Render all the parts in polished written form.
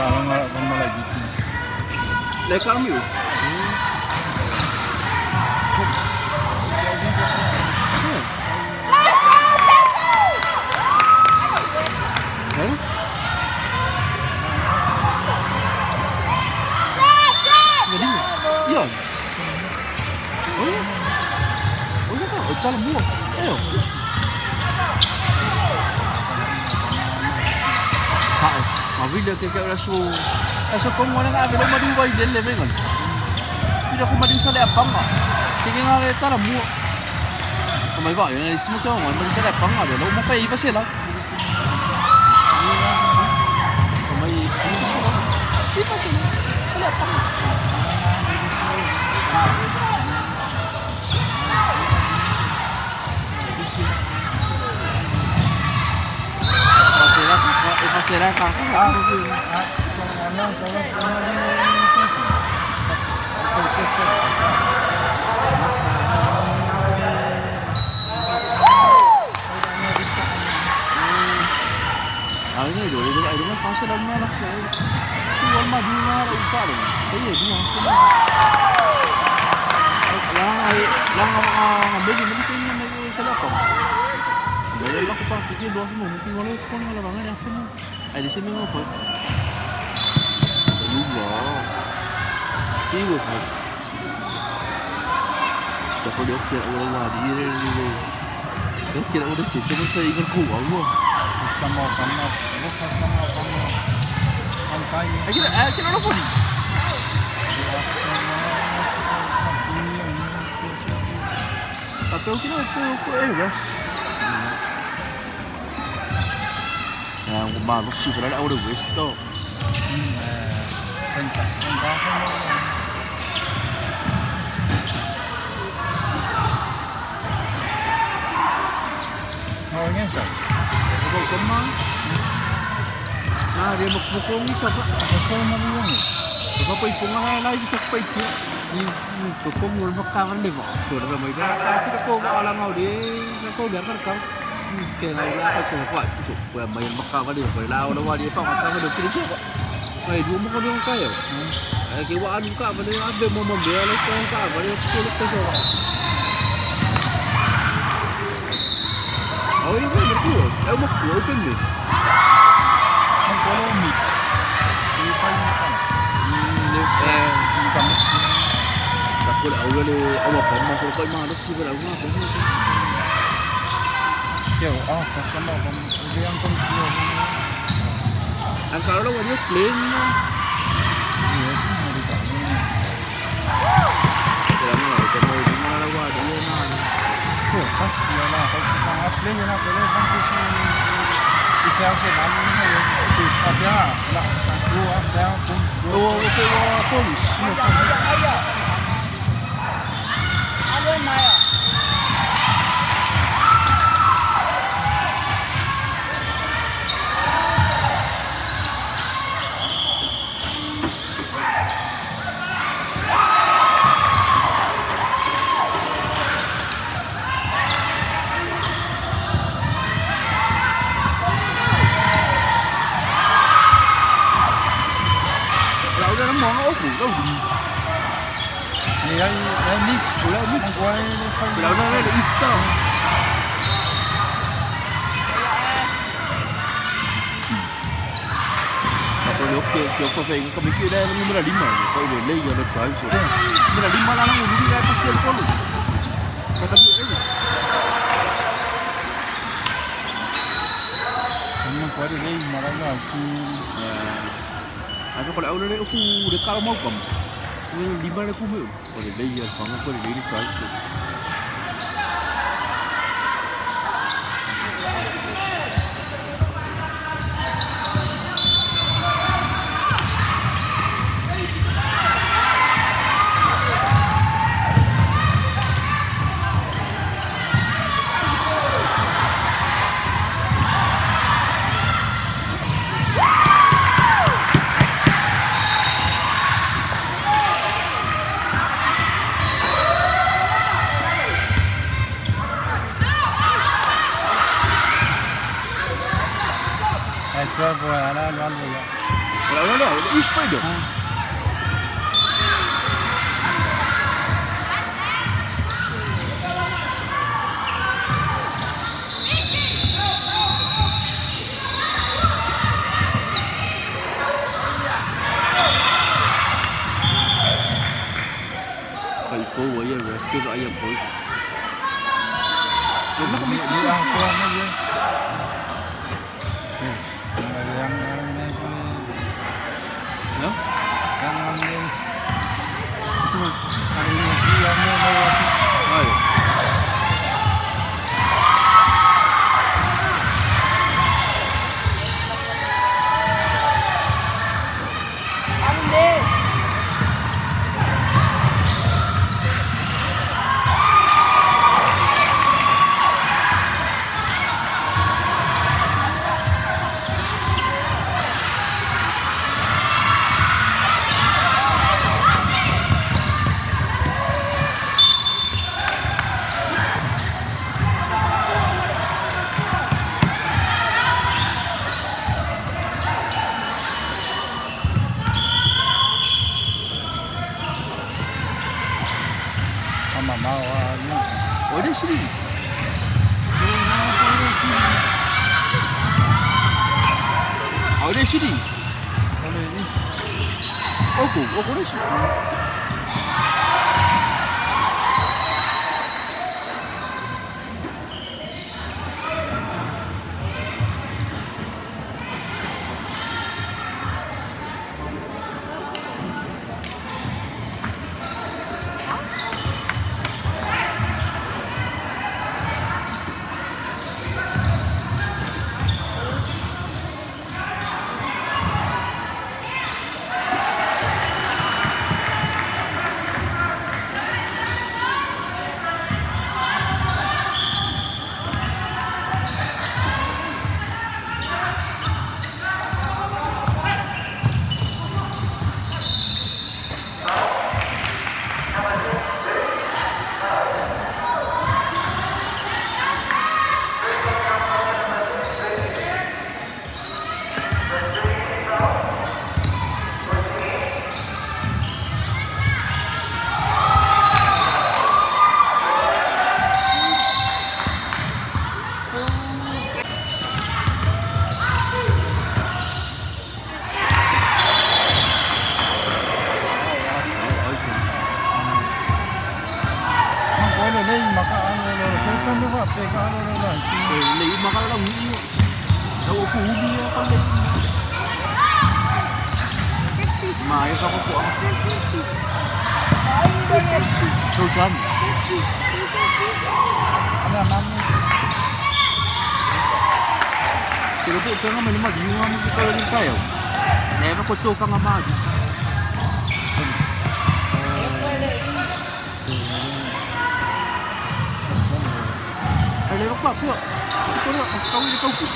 Sekarang lama lagi. Lekang you. Jadi, iya. Oh ya. Oh ya, tak. Jalan buah. Ayo. Hak. Bila kekek rasa kau orang ada bila madu bayi dia level kan. Bila aku madu salah apa enggak? Kekek ngare tak lah buah. Oh my god, yang semua kau madu salah apa enggak? Dia mau fai pasal lah. Oh my. Ini pasal salah apa enggak? Será kakak? Ini dulu itu ada mana fase dalam mana? Tuan madu mana itu ada? Iya dia. Yang ambil di mana ini nama saya apa? Bayar lah apa? Kita dua semua mungkin kalau kau kalau bangan yang semua. Ada sini apa? Juga. Tiga kan. Tak boleh okey Allah dia dulu. Dia kira udah sih, tapi saya ingin kuat Allah. Sama. Sampai. Kira apa ni? Tapi okey guys. Yang bagus sih kalau ada West tu. Tentang. Oh, ini sah. Kau kemana? Nah, dia mukung ni siapa? Asal mana ni? Kau pergi pungai lagi siapa itu? Kau mula makan ni pak. Tu dah ramai dah. Tapi kau orang kau dia, kau dia kan kau. Kena lah kasi kuat. Susuk, kau main makan dia. Kau lau dah dia faham makan dia kiri siapa? Kau dua makan dia kaya. Kau anu kau pada ada mau membeli kau kau pada sulit kau siapa? Oh ini É uma cor open mid. Ang polo mix. Hindi pa yung ano. Hindi pa mix. Takut lah orang ni awak pamas so kau mana sih kalau awak pamas. Kaya, customer kung hindi ang kondisyon. Ang kalau lah dia plain. Yes, hindi pa. Kalau mana kamu di mana awak dia na. Kaya, sas yun na. Ang asli yun na. Pero ang sisi isang sa namin na yun. Si Pabya, wala. Kuha, kaya kung... Oh, okay, polis. Kalau dia mau ngau aku, kau di. Yan mix. Wala mix. Ang kuha yun. Kalau dia ada Easter. Apa ni okey, kau faham kau mikir dah nombor 5 ni. Kau dia lagi ada drive so. Nombor 5 lah nak undi dah pasal polo. Kata dia ni. Ang kuha rin ay marala. Aku kalau awak ni aku dekat kalau mau kamu. Ni 5 ni aku mau. Kau dia lagi ada faham kau dia lagi drive so. Extra po, ano po yan. Kalau awak dah East Spider. Phải phố với giờ ref cái loại giờ phố. Nó có biết Di ang kuha na yun. Yes. Yang no? yun. Hari ini yang mau. Ai. Oh dia sini. Oh dia sini. Oh dia sini. fobia kali. Mai ka po ang Susan. Ano mami? Pero po siya nga malimag, yung mga magkakaroon yung tayo. Never ko chofa nga magi. Ay, lewag pa po. Ito na, mas kawin ikaw po.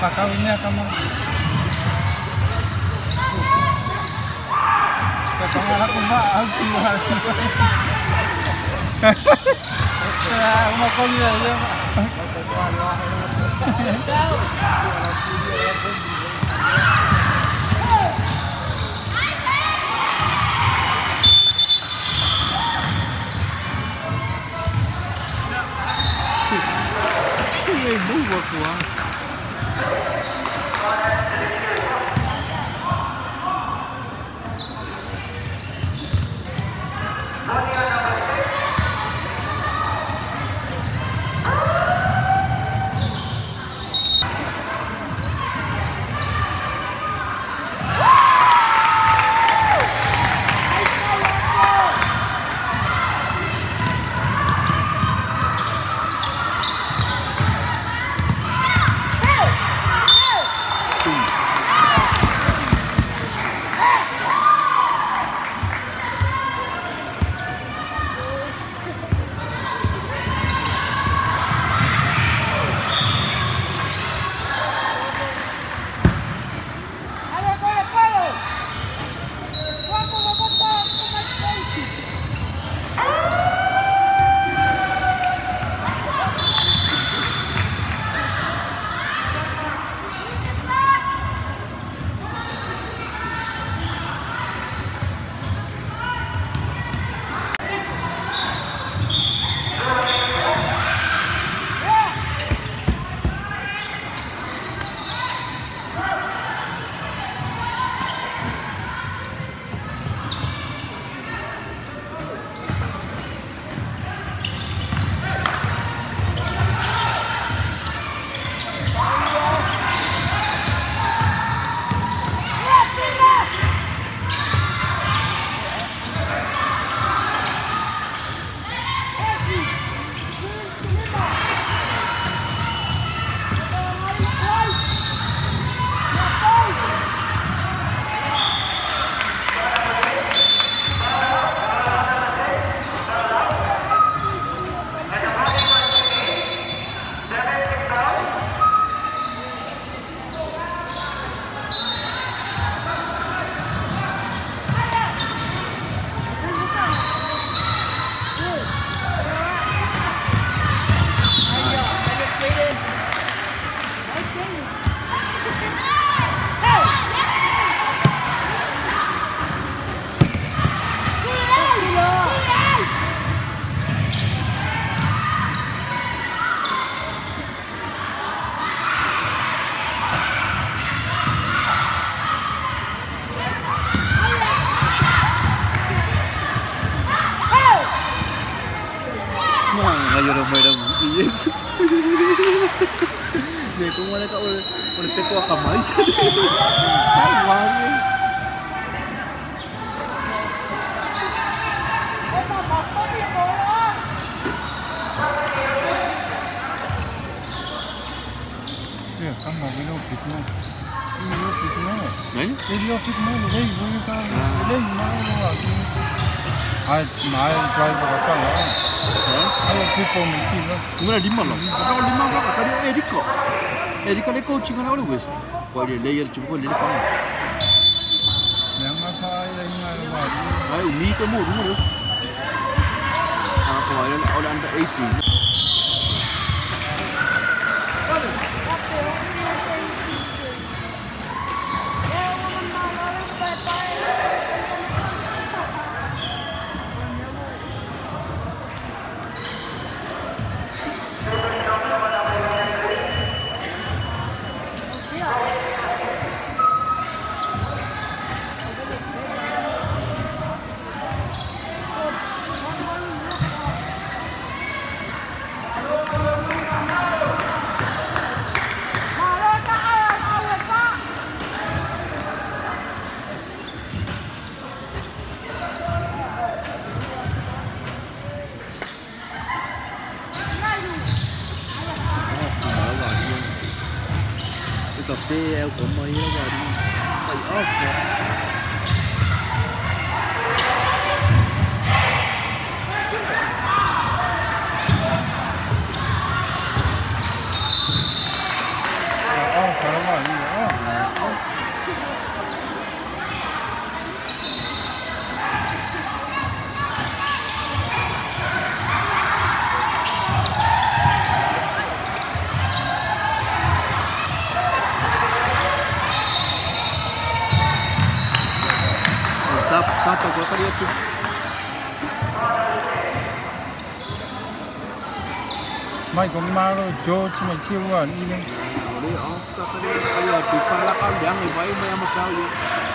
Kakawin niya kamu. Kapangalan ko ba? Umakon niya yung Ay, buwa ko ah. Ngayon ang may nang yes. Hindi, kung wala ka ulit ko kamay sa sayang. Ya, kamu bilopit mo. Bilopit mo. Ngayon? Bilopit mo, lagay mo yung lagay mo lagi. Ay, mahal driver ka lang. Ay, kupon mo kila. Muna 5 lang. Kapag 5 ka, kaya Eric ka. Eric ka na coaching ka na ulit, West. Pwede layer, cuma ko nila fang. Ay, unika mo, lumulus. Nakakuha yun, all under 18. Cà phê eo của mấy nó vào đi phải off rồi. Phải nó vào đi nữa. Sapa ko pa dito. Mai cũng mà rồi cho chứ mà chiêu vào đi lên. Đi off ka pa dito. Kaya di pala ka yang iba may ama sao yun.